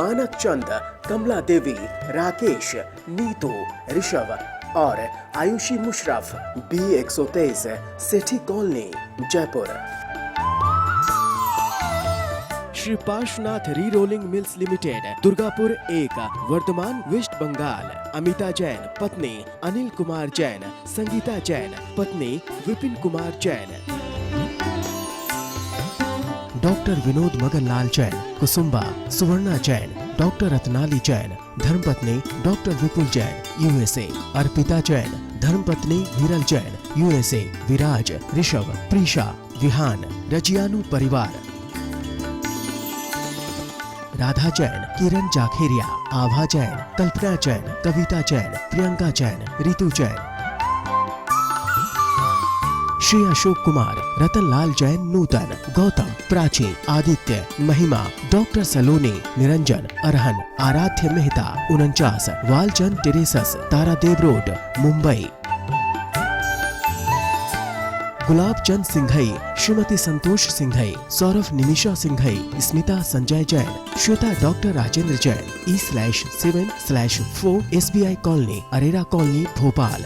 मानक चंद, कमला देवी, राकेश, नीतू, ऋषभ और Ayushi Musharraf, B123, Sethi colony, Jaipur. Shri Parshwanath re rolling mills limited, Durgapur 1, Vardhaman, west Bengal. Amita Jain, पत्नी अनिल कुमार जैन, संगीता जैन, पत्नी विपिन कुमार जैन। डॉक्टर विनोद मगनलाल जैन, कुसुम्बा, सुवर्णा जैन, डॉक्टर रत्नाली जैन, धर्मपत्नी डॉक्टर विपुल जैन, USA। अर्पिता जैन, धर्मपत्नी विरल जैन, USA। विराज, ऋषभ, प्रीशा, विहान, रजियानु परिवार। राधा जैन, किरण जाखेरिया, आभा जैन, कल्पना जैन, कविता जैन, प्रियंका जैन, रितु जैन। श्री अशोक कुमार, रतनलाल जैन, नूतन, गौतम, प्राची, आदित्य, महिमा, डॉक्टर सलोनी, Niranjan, Arhan, Aaradhya Mehta, 49, Walchand terraces, Tardeo road, Mumbai. Gulab Chand Singhai, Shrimati Santosh Singhai, Saurabh Nimisha Singhai, Smita Sanjay Jain, Shweta doctor Rajendra Jain, E/7/4 SBI colony, Arera colony, Bhopal.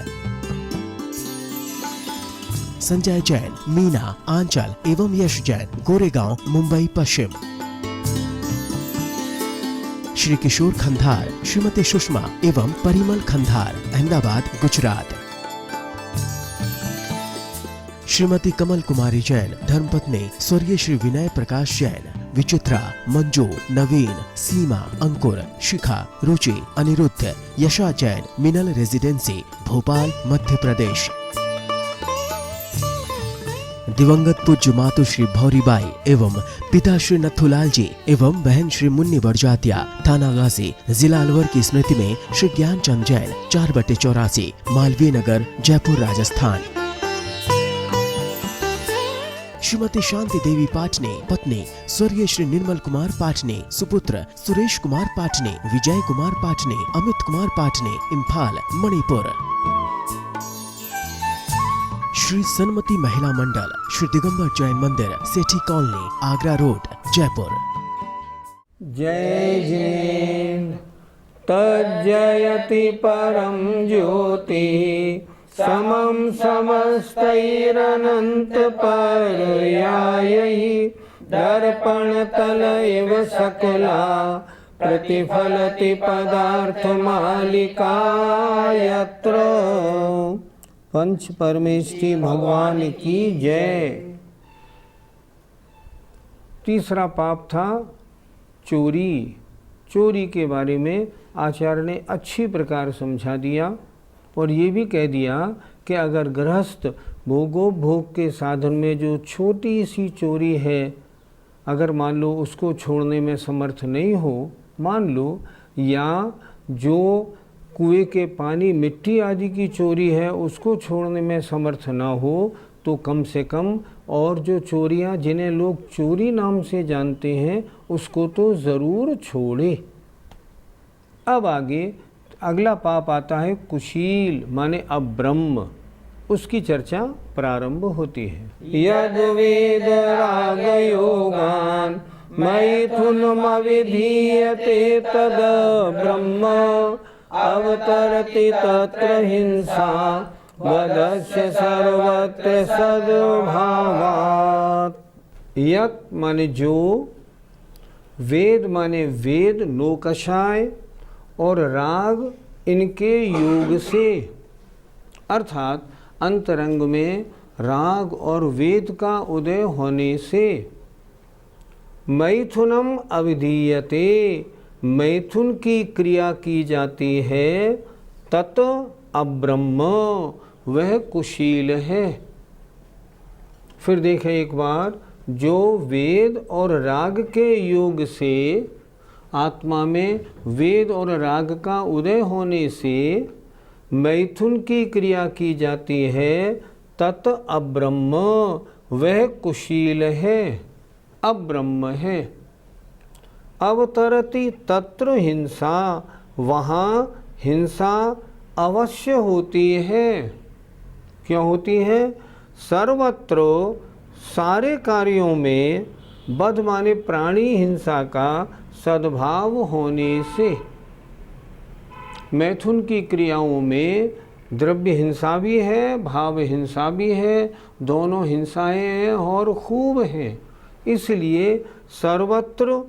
Sanjay Jain, Meena, Aanchal एवं यश जैन, गोरेगांव, मुंबई पश्चिम। श्री किशोर खंधार, श्रीमती सुषमा एवं परिमल खंधार, अहमदाबाद, गुजरात। श्रीमती कमल कुमारी जैन, धर्मपत्नी स्वर्गीय श्री विनय प्रकाश जैन, विचित्रा, मंजू, नवीन, सीमा, अंकुर, शिखा, रुचि, अनिरुद्ध, यशा जैन, मिनल रेजिडेंसी, भोपाल, मध्य प्रदेश। दिवंगत पूज्य मातु श्री भौरीबाई एवं पिता श्री नथुलाल जी एवं बहन श्री मुन्नी बड़जातिया, थाना गाजी, जिला अलवर की स्मृति में श्री ज्ञानचंद जैन, 4/84, मालवीय नगर, जयपुर, राजस्थान। श्रीमती शांति देवी पाटने, पत्नी स्वर्गीय श्री निर्मल कुमार पाटने, सुपुत्र सुरेश कुमार पाटने, विजय कुमार पाटने, अमित कुमार पाटने, इम्फाल, मणिपुर। श्री सन्मति महिला मंडल, श्री दिगंबर जैन मंदिर, सेठी कॉलोनी, आगरा रोड, जयपुर। जय जिनेन्द्र तज्जयति परम ज्योति, समं समस्तैरनंत पर्यायैः, दर्पणतल इव सकला प्रतिफलति पदार्थमालिका यत्र। पंच परमेष्ठी भगवान की जय। तीसरा पाप था चोरी। चोरी के बारे में आचार्य ने अच्छी प्रकार समझा दिया और ये भी कह दिया कि अगर गृहस्थ भोगोपभोग के साधन में जो छोटी सी चोरी है, अगर मान लो उसको छोड़ने में समर्थ नहीं हो, मान लो, या जो कुएं के पानी मिट्टी आदि की चोरी है उसको छोड़ने में समर्थ ना हो, तो कम से कम और जो चोरियां जिन्हें लोग चोरी नाम से जानते हैं उसको तो ज़रूर छोड़े। अब आगे अगला पाप आता है कुशील, माने अब्रह्म। उसकी चर्चा प्रारंभ होती है। यद वेद राग योगान मैथुनमविधीयते तद ब्रह्म, अवतरति तत्र हिंसा वदस्य सर्वत्र सद्भावात्। यत् माने जो, वेद माने वेद लोकशाय, और राग इनके योग से, अर्थात अंतरंग में राग और वेद का उदय होने से। मैथुनम अविधीयते, मैथुन की क्रिया की जाती है, तत् अब्रह्म, वह कुशील है। फिर देखें एक बार, जो वेद और राग के योग से, आत्मा में वेद और राग का उदय होने से मैथुन की क्रिया की जाती है, तत् अब्रह्म, वह कुशील है, अब्रह्म है। अवतरति तत्र हिंसा, वहाँ हिंसा अवश्य होती है। क्यों होती है? सर्वत्र, सारे कार्यों में, बद्ध माने प्राणी हिंसा का सद्भाव होने से। मैथुन की क्रियाओं में द्रव्य हिंसा भी है, भाव हिंसा भी है, दोनों हिंसाएं हैं और खूब हैं। इसलिए सर्वत्र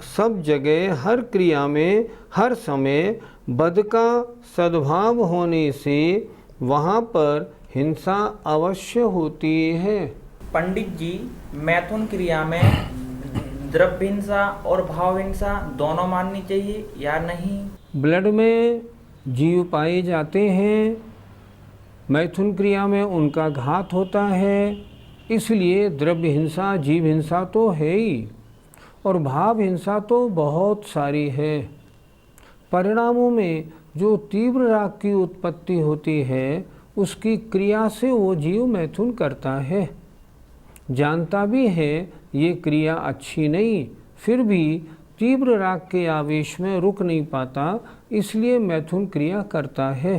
सब जगह हर क्रिया में हर समय बद का सद्भाव होने से वहाँ पर हिंसा अवश्य होती है। पंडित जी, मैथुन क्रिया में द्रव्य हिंसा और भाव हिंसा दोनों माननी चाहिए या नहीं? ब्लड में जीव पाए जाते हैं, मैथुन क्रिया में उनका घात होता है, इसलिए द्रव्य हिंसा जीव हिंसा तो है ही और भाव हिंसा तो बहुत सारी है। परिणामों में जो तीव्र राग की उत्पत्ति होती है उसकी क्रिया से वो जीव मैथुन करता है, जानता भी है ये क्रिया अच्छी नहीं, फिर भी तीव्र राग के आवेश में रुक नहीं पाता, इसलिए मैथुन क्रिया करता है।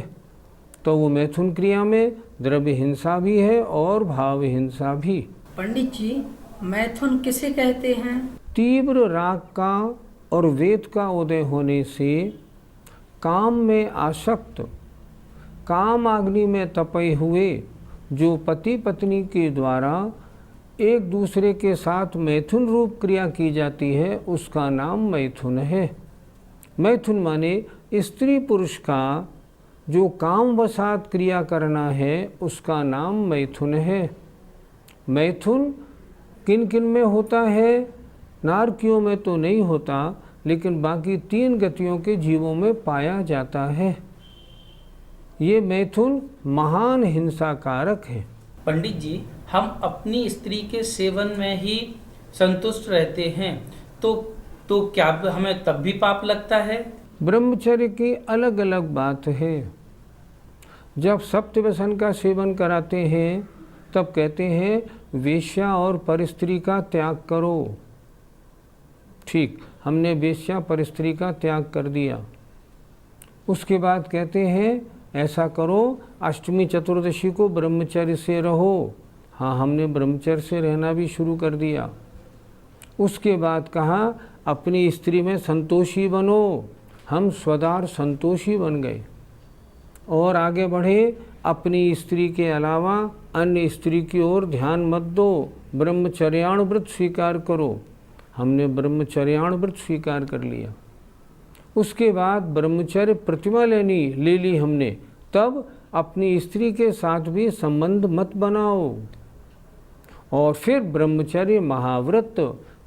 तो वो मैथुन क्रिया में द्रव्य हिंसा भी है और भाव हिंसा भी। पंडित जी, मैथुन किसे कहते हैं? तीव्र राग का और वेद का उदय होने से काम में आसक्त, काम अग्नि में तपे हुए जो पति पत्नी के द्वारा एक दूसरे के साथ मैथुन रूप क्रिया की जाती है उसका नाम मैथुन है। मैथुन माने स्त्री पुरुष का जो काम वसात क्रिया करना है उसका नाम मैथुन है। मैथुन किन किन में होता है? नारकियों में तो नहीं होता, लेकिन बाकी 3 गतियों के जीवों में पाया जाता है। ये मैथुन महान हिंसा कारक है। पंडित जी, हम अपनी स्त्री के सेवन में ही संतुष्ट रहते हैं तो क्या हमें तब भी पाप लगता है? ब्रह्मचर्य की अलग अलग बात है। जब सप्तव्यसन का सेवन कराते हैं तब कहते हैं वेश्या और परस्त्री का त्याग करो। ठीक, हमने वेश्या परस्त्री का त्याग कर दिया। उसके बाद कहते हैं ऐसा करो, अष्टमी चतुर्दशी को ब्रह्मचर्य से रहो। हाँ, हमने ब्रह्मचर्य से रहना भी शुरू कर दिया। उसके बाद कहा अपनी स्त्री में संतोषी बनो, हम स्वदार संतोषी बन गए। और आगे बढ़े, अपनी स्त्री के अलावा अन्य स्त्री की ओर ध्यान मत दो, ब्रह्मचर्याण व्रत स्वीकार करो। हमने ब्रह्मचर्याण व्रत स्वीकार कर लिया। उसके बाद ब्रह्मचर्य प्रतिमा ले ली हमने, तब अपनी स्त्री के साथ भी संबंध मत बनाओ। और फिर ब्रह्मचर्य महाव्रत,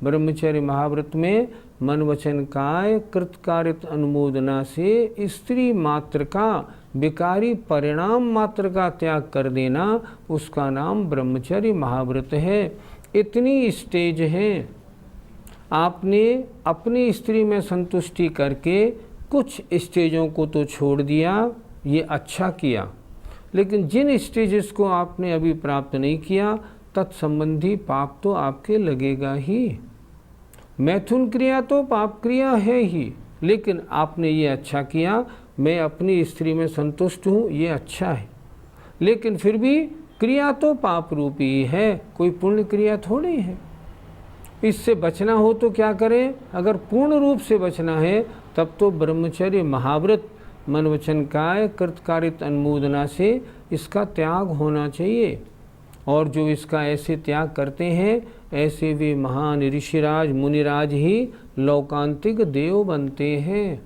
ब्रह्मचर्य महाव्रत में मन वचन काय कृतकारित अनुमोदना से स्त्री मात्र का विकारी परिणाम मात्र का त्याग कर देना, उसका नाम ब्रह्मचर्य महाव्रत है। इतनी स्टेज हैं। आपने अपनी स्त्री में संतुष्टि करके कुछ स्टेजों को तो छोड़ दिया, ये अच्छा किया, लेकिन जिन स्टेजेस को आपने अभी प्राप्त नहीं किया तत्संबंधी पाप तो आपके लगेगा ही। मैथुन क्रिया तो पाप क्रिया है ही, लेकिन आपने ये अच्छा किया, मैं अपनी स्त्री में संतुष्ट हूँ, ये अच्छा है, लेकिन फिर भी क्रिया तो पाप रूपी ही है, कोई पुण्य क्रिया थोड़ी है। इससे बचना हो तो क्या करें? अगर पूर्ण रूप से बचना है तब तो ब्रह्मचर्य महाव्रत मन वचन काय कृतकारित अनुमोदना से इसका त्याग होना चाहिए। और जो इसका ऐसे त्याग करते हैं ऐसे वे महान ऋषिराज मुनिराज ही लौकांतिक देव बनते हैं।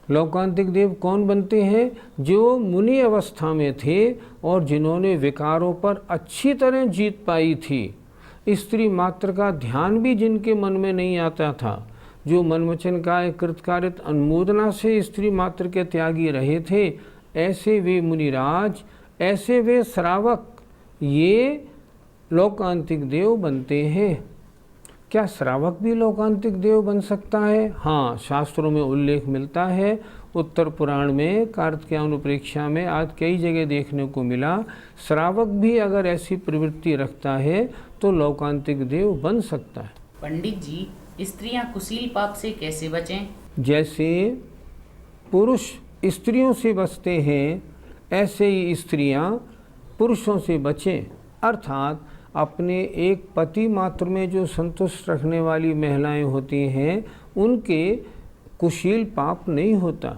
लौकांतिक देव कौन बनते हैं? जो मुनि अवस्था में थे और जिन्होंने विकारों पर अच्छी तरह जीत पाई थी। स्त्री मात्र का ध्यान भी जिनके मन में नहीं आता था, जो मन वचन काय कृतकारित अनुमोदना से स्त्री मात्र के त्यागी रहे थे, ऐसे वे मुनिराज, ऐसे वे श्रावक, ये लौकांतिक देव बनते हैं। क्या श्रावक भी लौकांतिक देव बन सकता है? हाँ, शास्त्रों में उल्लेख मिलता है। उत्तर पुराण में कार्तिकेयानुप्रेक्षा में आज कई जगह देखने को मिला। श्रावक भी अगर ऐसी प्रवृत्ति रखता है तो लौकांतिक देव बन सकता है। पंडित जी, स्त्रियां कुशील पाप से कैसे बचें? जैसे पुरुष स्त्रियों से बचते हैं, ऐसे ही स्त्रियां पुरुषों से बचें। अर्थात अपने एक पति मात्र में जो संतुष्ट रखने वाली महिलाएं होती हैं उनके कुशील पाप नहीं होता।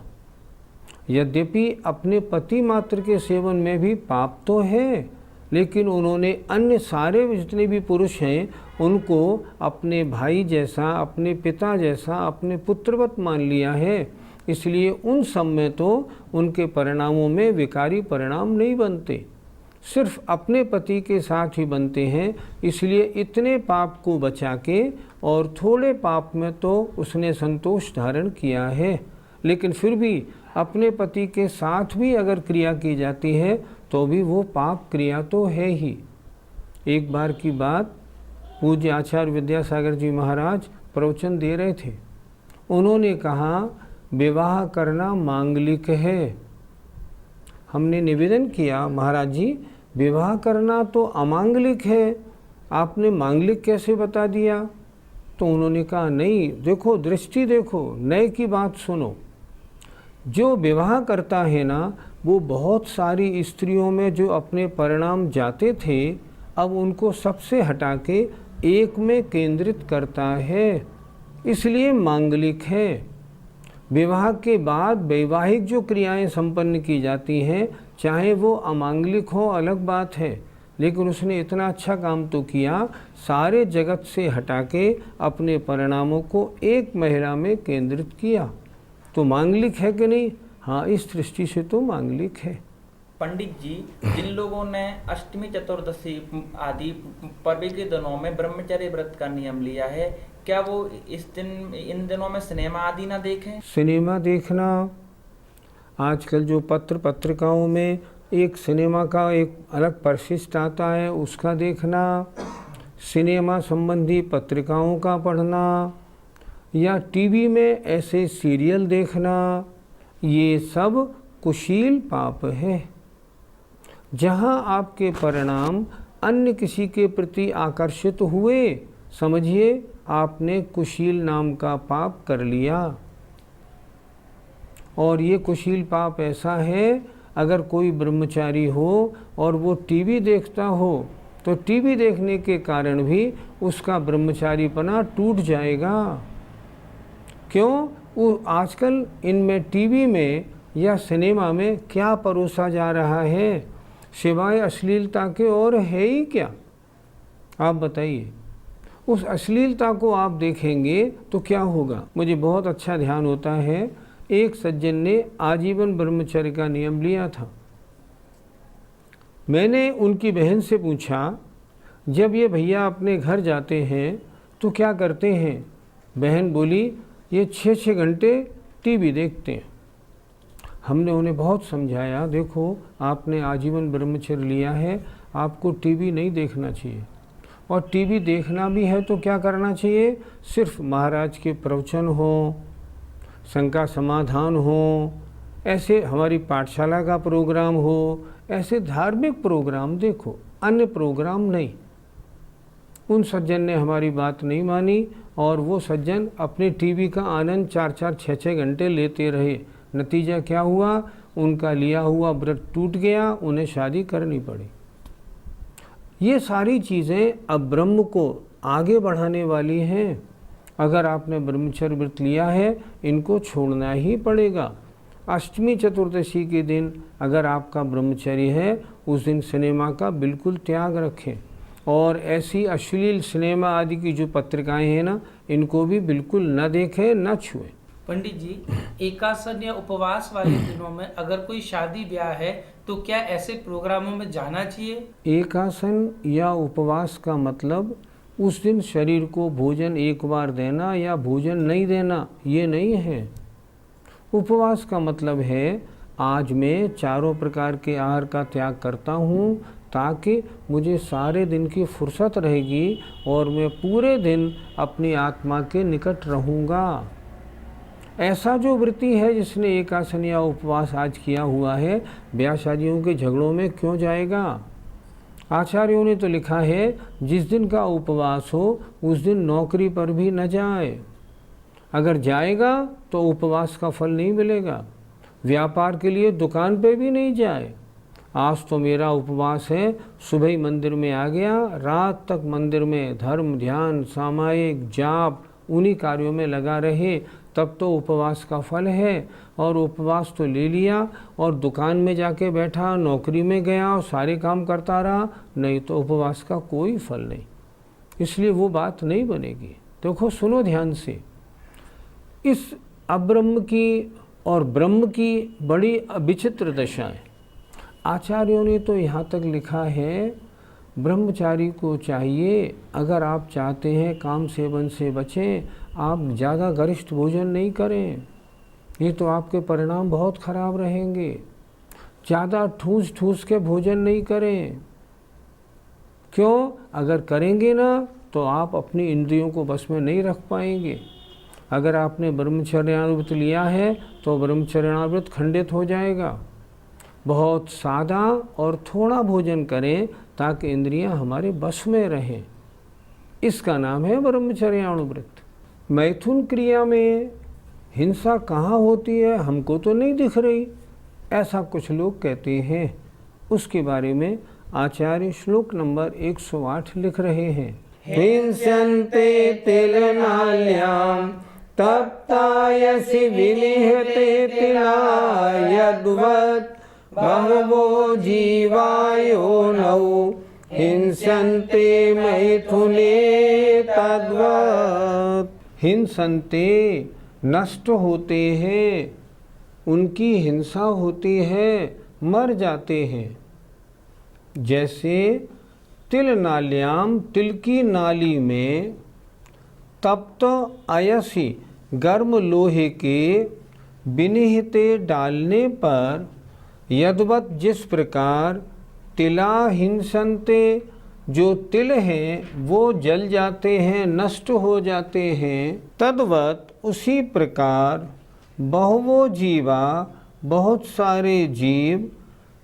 यद्यपि अपने पति मात्र के सेवन में भी पाप तो है, लेकिन उन्होंने अन्य सारे जितने भी पुरुष हैं उनको अपने भाई जैसा, अपने पिता जैसा, अपने पुत्रवत मान लिया है, इसलिए उन सब में तो उनके परिणामों में विकारी परिणाम नहीं बनते, सिर्फ अपने पति के साथ ही बनते हैं। इसलिए इतने पाप को बचा के और थोड़े पाप में तो उसने संतोष धारण किया है, लेकिन फिर भी अपने पति के साथ भी अगर क्रिया की जाती है तो भी वो पाप क्रिया तो है ही। एक बार की बात, पूज्य आचार्य विद्यासागर जी महाराज प्रवचन दे रहे थे। उन्होंने कहा विवाह करना मांगलिक है। हमने निवेदन किया महाराज जी विवाह करना तो अमांगलिक है, आपने मांगलिक कैसे बता दिया? तो उन्होंने कहा नहीं, देखो दृष्टि देखो, नए की बात सुनो। जो विवाह करता है ना वो बहुत सारी स्त्रियों में जो अपने परिणाम जाते थे अब उनको सबसे हटा के एक में केंद्रित करता है, इसलिए मांगलिक है। विवाह के बाद वैवाहिक जो क्रियाएं संपन्न की जाती हैं चाहे वो अमांगलिक हो अलग बात है, लेकिन उसने इतना अच्छा काम तो किया, सारे जगत से हटा के अपने परिणामों को एक महिला में केंद्रित किया। तो मांगलिक है कि नहीं? हाँ, इस दृष्टि से तो मांगलिक है। पंडित जी, जिन लोगों ने अष्टमी चतुर्दशी आदि पर्व के दिनों में ब्रह्मचर्य व्रत का नियम लिया है, क्या वो इन दिनों में सिनेमा आदि ना देखें? सिनेमा देखना, आजकल जो पत्र पत्रिकाओं में एक सिनेमा का एक अलग परिशिष्ट आता है उसका देखना, सिनेमा संबंधी पत्रिकाओं का पढ़ना या टीवी में ऐसे सीरियल देखना, ये सब कुशील पाप है। जहाँ आपके परिणाम अन्य किसी के प्रति आकर्षित हुए, समझिए आपने कुशील नाम का पाप कर लिया। और ये कुशील पाप ऐसा है, अगर कोई ब्रह्मचारी हो और वो टीवी देखता हो तो टीवी देखने के कारण भी उसका ब्रह्मचारीपना टूट जाएगा। क्यों? वो आजकल इनमें टीवी में या सिनेमा में क्या परोसा जा रहा है सिवाय अश्लीलता के, और है ही क्या? आप बताइए। उस अश्लीलता को आप देखेंगे तो क्या होगा? मुझे बहुत अच्छा ध्यान होता है, एक सज्जन ने आजीवन ब्रह्मचर्य का नियम लिया था। मैंने उनकी बहन से पूछा, जब ये भैया अपने घर जाते हैं तो क्या करते हैं? बहन बोली, ये 6-6 घंटे टीवी देखते हैं। हमने उन्हें बहुत समझाया, देखो आपने आजीवन ब्रह्मचर्य लिया है, आपको टीवी नहीं देखना चाहिए, और टीवी देखना भी है तो क्या करना चाहिए? सिर्फ महाराज के प्रवचन हो, शंका समाधान हो, ऐसे हमारी पाठशाला का प्रोग्राम हो, ऐसे धार्मिक प्रोग्राम देखो, अन्य प्रोग्राम नहीं। उन सज्जन ने हमारी बात नहीं मानी और वो सज्जन अपने टीवी का आनंद 4-4, 6-6 घंटे लेते रहे। नतीजा क्या हुआ? उनका लिया हुआ व्रत टूट गया, उन्हें शादी करनी पड़ी। ये सारी चीज़ें अब ब्रह्म को आगे बढ़ाने वाली हैं। अगर आपने ब्रह्मचर्य व्रत लिया है, इनको छोड़ना ही पड़ेगा। अष्टमी चतुर्दशी के दिन अगर आपका ब्रह्मचर्य है, उस दिन सिनेमा का बिल्कुल त्याग रखें, और ऐसी अश्लील सिनेमा आदि की जो पत्रिकाएं हैं ना, इनको भी बिल्कुल न देखें, न छुएं। पंडित जी, एकासन या उपवास वाले दिनों में अगर कोई शादी ब्याह है तो क्या ऐसे प्रोग्रामों में जाना चाहिए? एकासन या उपवास का मतलब उस दिन शरीर को भोजन एक बार देना या भोजन नहीं देना, ये नहीं है। उपवास का मतलब है आज मैं चारों प्रकार के आहार का त्याग करता हूँ ताकि मुझे सारे दिन की फुर्सत रहेगी और मैं पूरे दिन अपनी आत्मा के निकट रहूँगा। ऐसा जो वृत्ति है जिसने एकासन या उपवास आज किया हुआ है, ब्याह शादियों के झगड़ों में क्यों जाएगा? आचार्यों ने तो लिखा है जिस दिन का उपवास हो उस दिन नौकरी पर भी न जाए। अगर जाएगा तो उपवास का फल नहीं मिलेगा। व्यापार के लिए दुकान पे भी नहीं जाए। आज तो मेरा उपवास है, सुबह ही मंदिर में आ गया, रात तक मंदिर में धर्म ध्यान सामायिक जाप उन्हीं कार्यों में लगा रहे, तब तो उपवास का फल है। और उपवास तो ले लिया और दुकान में जाके बैठा, नौकरी में गया और सारे काम करता रहा, नहीं तो उपवास का कोई फल नहीं। इसलिए वो बात नहीं बनेगी। देखो सुनो ध्यान से, इस अब्रह्म की और ब्रह्म की बड़ी विचित्र दशा है। आचार्यों ने तो यहाँ तक लिखा है, ब्रह्मचारी को चाहिए, अगर आप चाहते हैं काम सेवन से बचें, आप ज़्यादा गरिष्ठ भोजन नहीं करें, ये तो आपके परिणाम बहुत खराब रहेंगे। ज़्यादा ठूस ठूस के भोजन नहीं करें। क्यों? अगर करेंगे ना तो आप अपनी इंद्रियों को बस में नहीं रख पाएंगे। अगर आपने ब्रह्मचर्याव्रत लिया है तो ब्रह्मचर्याव्रत खंडित हो जाएगा। बहुत सादा और थोड़ा भोजन करें ताकि इंद्रियां हमारे बस में रहें। इसका नाम है ब्रह्मचर्याव्रत। मैथुन क्रिया में हिंसा कहाँ होती है हमको तो नहीं दिख रही, ऐसा कुछ लोग कहते हैं। उसके बारे में आचार्य श्लोक नंबर 108 लिख रहे हैं। हिंसन्ते तिलनाल्यां तप्तायसि विनिहते तिलायद्वत् बहवो जीवायोनौ हिंसन्ते मैथुने तद्वत्। हिंसन्ते नष्ट होते हैं, उनकी हिंसा होती है, मर जाते हैं। जैसे तिल नाल्याम, तिल की नाली में तप्त अयसी, गर्म लोहे के विनिहिते डालने पर यद्वत् जिस प्रकार तिला हिंसन्ते, जो तिल हैं वो जल जाते हैं, नष्ट हो जाते हैं, तद्वत् उसी प्रकार बहुवो जीवा, बहुत सारे जीव,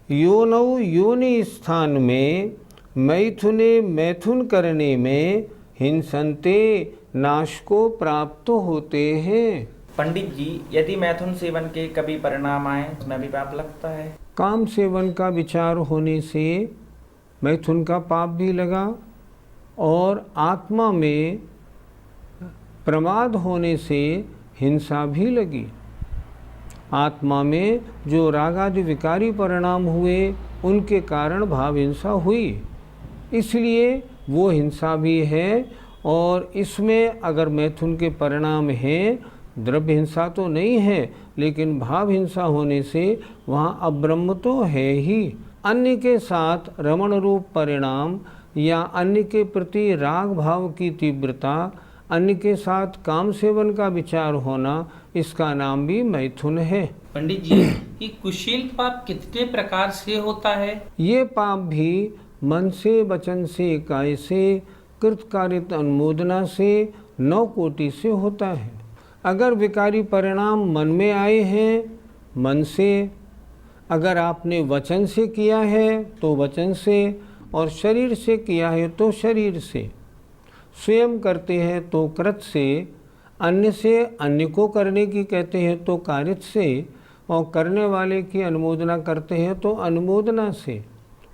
योनौ योनि स्थान में, मैथुने मैथुन करने में, हिंसन्ते नाश को प्राप्त होते हैं। पंडित जी, यदि मैथुन सेवन के कभी परिणाम आए उसमें भी पाप लगता है? काम सेवन का विचार होने से मैथुन का पाप भी लगा और आत्मा में प्रमाद होने से हिंसा भी लगी। आत्मा में जो रागादि विकारी परिणाम हुए उनके कारण भाव हिंसा हुई, इसलिए वो हिंसा भी है। और इसमें अगर मैथुन के परिणाम हैं, द्रव्य हिंसा तो नहीं है, लेकिन भाव हिंसा होने से वहाँ अब्रह्म तो है ही। अन्य के साथ रमण रूप परिणाम या अन्य के प्रति राग भाव की तीव्रता, अन्य के साथ काम सेवन का विचार होना, इसका नाम भी मैथुन है। पंडित जी, ये कुशील पाप कितने प्रकार से होता है? ये पाप भी मन से, वचन से, काय से, कृतकारित अनुमोदना से 9 कोटि से होता है। अगर विकारी परिणाम मन में आए हैं, मन से, अगर आपने वचन से किया है तो वचन से, और शरीर से किया है तो शरीर से, स्वयं करते हैं तो कृत से, अन्य से अन्य को करने की कहते हैं तो कारित से, और करने वाले की अनुमोदना करते हैं तो अनुमोदना से।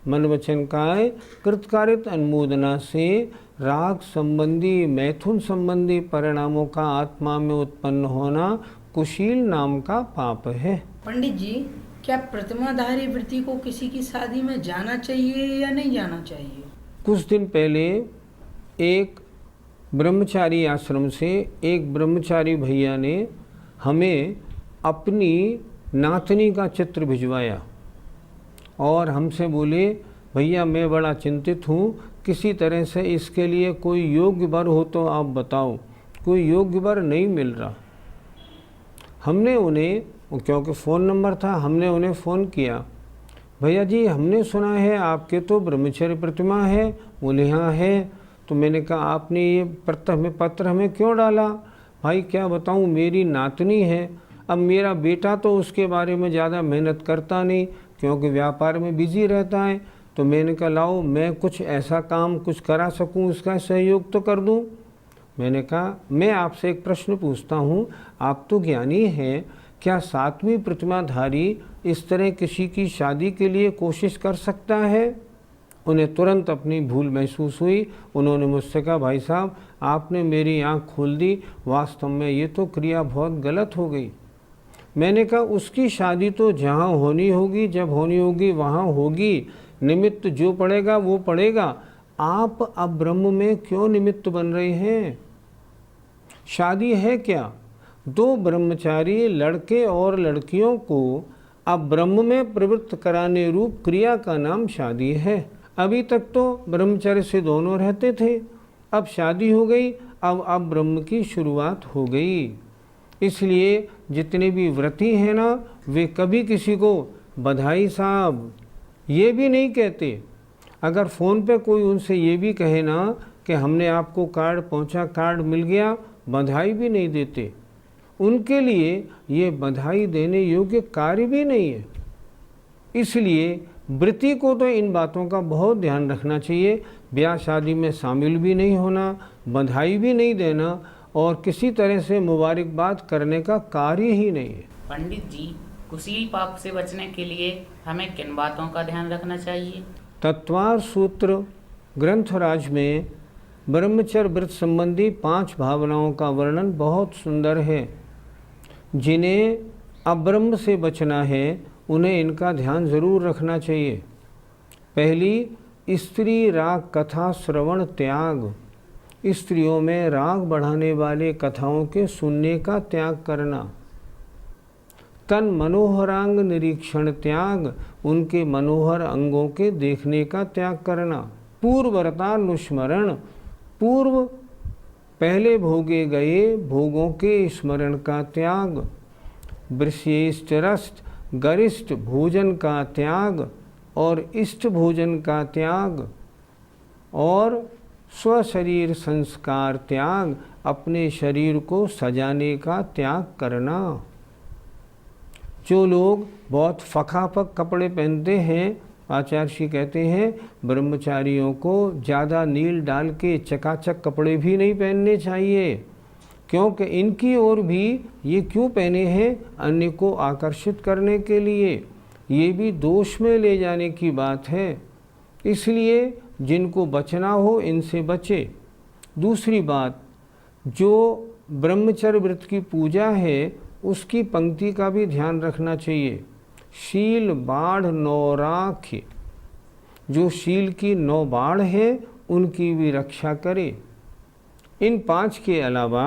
मन वचन काय कृतकारित अनुमोदना से राग संबंधी, मैथुन संबंधी परिणामों का आत्मा में उत्पन्न होना कुशील नाम का पाप है। पंडित जी, क्या प्रतिमाधारी वृत्ति को किसी की शादी में जाना चाहिए या नहीं जाना चाहिए? कुछ दिन पहले एक ब्रह्मचारी आश्रम से एक ब्रह्मचारी भैया ने हमें अपनी नातनी का चित्र भिजवाया और हमसे बोले, भैया मैं बड़ा चिंतित हूँ, किसी तरह से इसके लिए कोई योग्य वर हो तो आप बताओ। कोई योग्य वर नहीं मिल रहा। हमने उन्हें, क्योंकि फ़ोन नंबर था, हमने उन्हें फ़ोन किया, भैया जी हमने सुना है आपके तो ब्रह्मचर्य प्रतिमा है। बोले हाँ है। तो मैंने कहा आपने ये पत्र हमें क्यों डाला? भाई क्या बताऊँ, मेरी नातनी है। अब मेरा बेटा तो उसके बारे में ज़्यादा मेहनत करता नहीं, क्योंकि व्यापार में बिजी रहता है। तो मैंने कहा लाओ मैं कुछ ऐसा काम कुछ करा सकूं, उसका सहयोग तो कर दूं। मैंने कहा मैं आपसे एक प्रश्न पूछता हूं, आप तो ज्ञानी हैं, क्या 7वीं प्रतिमाधारी इस तरह किसी की शादी के लिए कोशिश कर सकता है? उन्हें तुरंत अपनी भूल महसूस हुई। उन्होंने मुझसे कहा, भाई साहब आपने मेरी आंख खोल दी, वास्तव में ये तो क्रिया बहुत गलत हो गई। मैंने कहा उसकी शादी तो जहाँ होनी होगी, जब होनी होगी वहाँ होगी, निमित्त जो पड़ेगा वो पड़ेगा। आप अब ब्रह्म में क्यों निमित्त बन रहे हैं? शादी है क्या? 2 ब्रह्मचारी लड़के और लड़कियों को अब ब्रह्म में प्रवृत्त कराने रूप क्रिया का नाम शादी है। अभी तक तो ब्रह्मचर्य से दोनों रहते थे, अब शादी हो गई, अब ब्रह्म की शुरुआत हो गई। इसलिए जितने भी व्रती हैं ना, वे कभी किसी को बधाई साहब ये भी नहीं कहते। अगर फ़ोन पे कोई उनसे ये भी कहे ना कि हमने आपको कार्ड पहुंचा, कार्ड मिल गया, बधाई भी नहीं देते। उनके लिए ये बधाई देने योग्य कार्य भी नहीं है। इसलिए व्रती को तो इन बातों का बहुत ध्यान रखना चाहिए। ब्याह शादी में शामिल भी नहीं होना, बधाई भी नहीं देना और किसी तरह से मुबारकबाद करने का कार्य ही नहीं है। पंडित जी, कुशील पाप से बचने के लिए हमें किन बातों का ध्यान रखना चाहिए? तत्वार सूत्र ग्रंथराज में ब्रह्मचर्य व्रत संबंधी 5 भावनाओं का वर्णन बहुत सुंदर है। जिन्हें अब्रह्म से बचना है उन्हें इनका ध्यान जरूर रखना चाहिए। पहली, स्त्री राग कथा श्रवण त्याग। स्त्रियों में राग बढ़ाने वाले कथाओं के सुनने का त्याग करना। तन मनोहरांग निरीक्षण त्याग, उनके मनोहर अंगों के देखने का त्याग करना। पूर्वरतानुस्मरण, पूर्व पहले भोगे गए भोगों के स्मरण का त्याग। वृष्येष्टरस्त गरिष्ठ भोजन का त्याग और इष्ट भोजन का त्याग। और स्वशरीर संस्कार त्याग, अपने शरीर को सजाने का त्याग करना। जो लोग बहुत फकाफक कपड़े पहनते हैं, आचार्य श्री कहते हैं ब्रह्मचारियों को ज़्यादा नील डाल के चकाचक कपड़े भी नहीं पहनने चाहिए, क्योंकि इनकी ओर भी ये क्यों पहने हैं? अन्य को आकर्षित करने के लिए। ये भी दोष में ले जाने की बात है। इसलिए जिनको बचना हो इनसे बचे। दूसरी बात, जो ब्रह्मचर्य व्रत की पूजा है उसकी पंक्ति का भी ध्यान रखना चाहिए। शील बाढ़ नौराख्य, जो शील की 9 बाढ़ है उनकी भी रक्षा करे। इन 5 के अलावा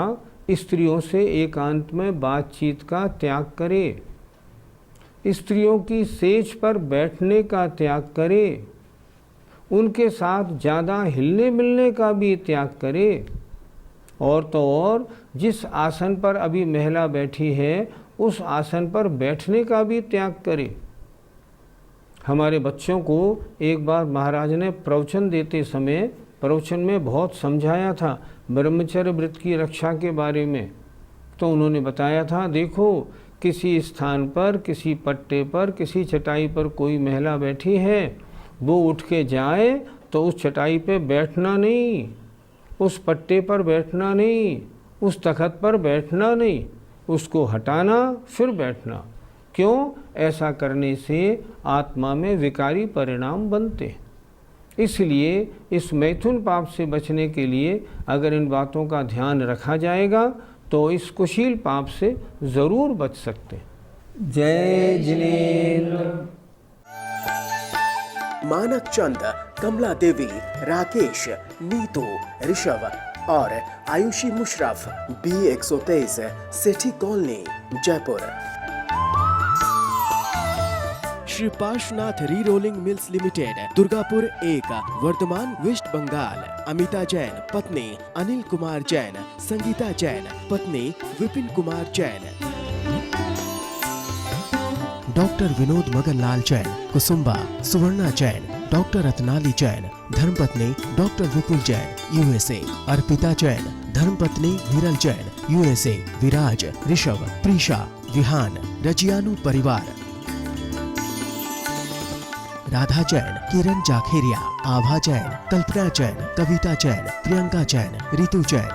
स्त्रियों से एकांत में बातचीत का त्याग करे। स्त्रियों की सेज पर बैठने का त्याग करे। उनके साथ ज़्यादा हिलने मिलने का भी त्याग करे। और तो और जिस आसन पर अभी महिला बैठी है उस आसन पर बैठने का भी त्याग करे। हमारे बच्चों को एक बार महाराज ने प्रवचन देते समय प्रवचन में बहुत समझाया था ब्रह्मचर्य व्रत की रक्षा के बारे में। तो उन्होंने बताया था, देखो किसी स्थान पर, किसी पट्टे पर, किसी चटाई पर कोई महिला बैठी है, वो उठ के जाए तो उस चटाई पे बैठना नहीं, उस पट्टे पर बैठना नहीं, उस तख्त पर बैठना नहीं, उसको हटाना फिर बैठना। क्यों? ऐसा करने से आत्मा में विकारी परिणाम बनते हैं। इसलिए इस मैथुन पाप से बचने के लिए अगर इन बातों का ध्यान रखा जाएगा तो इस कुशील पाप से ज़रूर बच सकते हैं। जय जिनेन्द्र। मानक चंद, कमला देवी, राकेश, नीतू, ऋषभ और Ayushi Musharraf, B123, Sethi colony, Jaipur. Shri Parshwanath re rolling mills limited, Durgapur 1, Vardhaman, west Bengal. Amita Jain, पत्नी अनिल कुमार जैन, संगीता जैन, पत्नी विपिन कुमार जैन। डॉक्टर विनोद मगनलाल जैन, कुसुम्बा, सुवर्णा जैन, डॉक्टर रत्नाली जैन, धर्मपत्नी डॉक्टर विपुल जैन, USA। अर्पिता जैन, धर्मपत्नी विरल जैन, USA। विराज, ऋषभ, प्रीशा, विहान, रजियानु परिवार। राधा जैन, किरण जाखेरिया, आभा जैन, कल्पना जैन, कविता जैन, प्रियंका जैन, रितु जैन।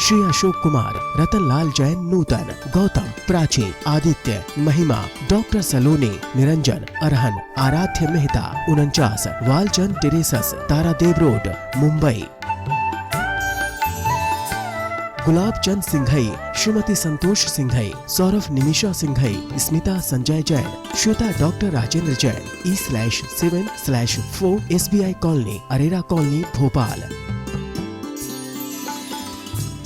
श्री अशोक कुमार, रतनलाल जैन नूतन, गौतम, प्राची, आदित्य, महिमा, डॉक्टर सलोनी, Niranjan, Arhan, Aaradhya Mehta 49, Walchand terraces, Tardeo road, Mumbai. Gulab Chand Singhai, Shrimati Santosh Singhai, Saurabh Nimisha Singhai, Smita Sanjay Jain, Shweta doctor Rajendra Jain, E/7/4 SBI colony, Arera colony, Bhopal.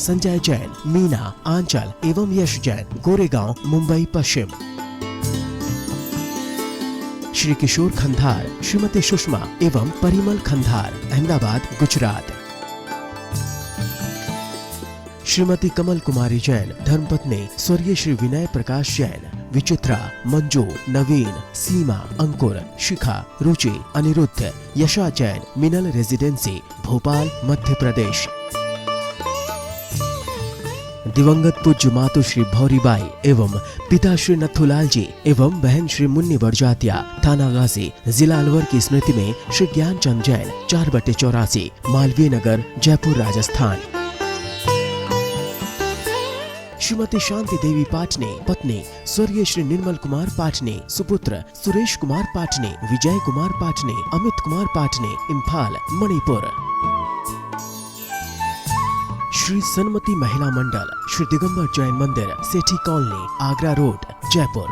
Sanjay Jain, Meena, Aanchal एवं यश जैन, गोरेगांव, मुंबई पश्चिम। श्री किशोर खंधार, श्रीमती सुषमा एवं परिमल खंधार, अहमदाबाद, गुजरात। श्रीमती कमल कुमारी जैन, धर्मपत्नी स्वर्गीय श्री विनय प्रकाश जैन, विचित्रा, मंजू, नवीन, सीमा, अंकुर, शिखा, रुचि, अनिरुद्ध, यशा जैन, मिनल रेजिडेंसी, भोपाल, मध्य प्रदेश। दिवंगत पूज्य मातु श्री भौरीबाई एवं पिता श्री नथुलाल जी एवं बहन श्री मुन्नी बड़जातिया, थाना गाजी, जिला अलवर की स्मृति में श्री ज्ञानचंद जैन, 4/84, मालवीय नगर, जयपुर, राजस्थान। श्रीमती शांति देवी पाटने, पत्नी स्वर्गीय श्री निर्मल कुमार पाटने, सुपुत्र सुरेश कुमार पाटने, विजय कुमार पाटने, अमित कुमार पाटने, इम्फाल, मणिपुर। श्री सन्मति महिला मंडल, श्री दिगंबर जैन मंदिर, सेठी कॉलोनी, आगरा रोड, जयपुर।